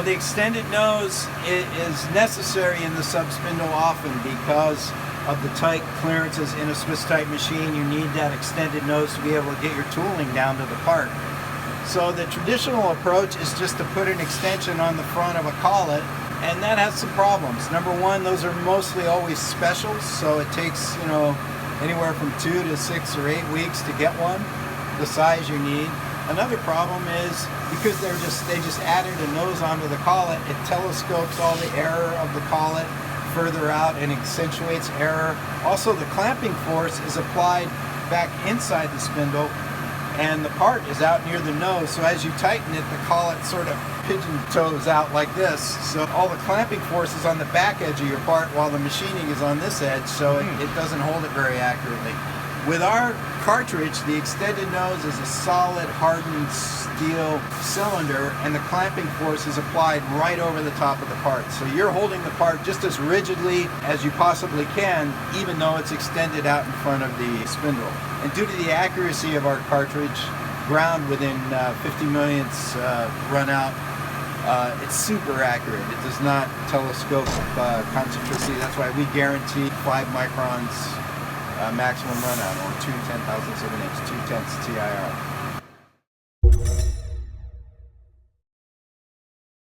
the extended nose is necessary in the sub-spindle often because of the tight clearances in a Swiss type machine. You need that extended nose to be able to get your tooling down to the part. So the traditional approach is just to put an extension on the front of a collet, and that has some problems. Number one, those are mostly always specials, so it takes, anywhere from 2 to 6 or 8 weeks to get one the size you need. Another problem is because they just added a nose onto the collet, it telescopes all the error of the collet further out and accentuates error. Also, the clamping force is applied back inside the spindle, and the part is out near the nose, so as you tighten it, the collet sort of pigeon toes out like this. So all the clamping force is on the back edge of your part while the machining is on this edge, so it doesn't hold it very accurately. With our cartridge, the extended nose is a solid hardened steel cylinder, and the clamping force is applied right over the top of the part. So you're holding the part just as rigidly as you possibly can, even though it's extended out in front of the spindle. And due to the accuracy of our cartridge, ground within 50 millionths run out, it's super accurate. It does not telescope concentricity. That's why we guarantee 5 microns maximum run out, or 2/10,000ths of an inch, 2/10 TIR.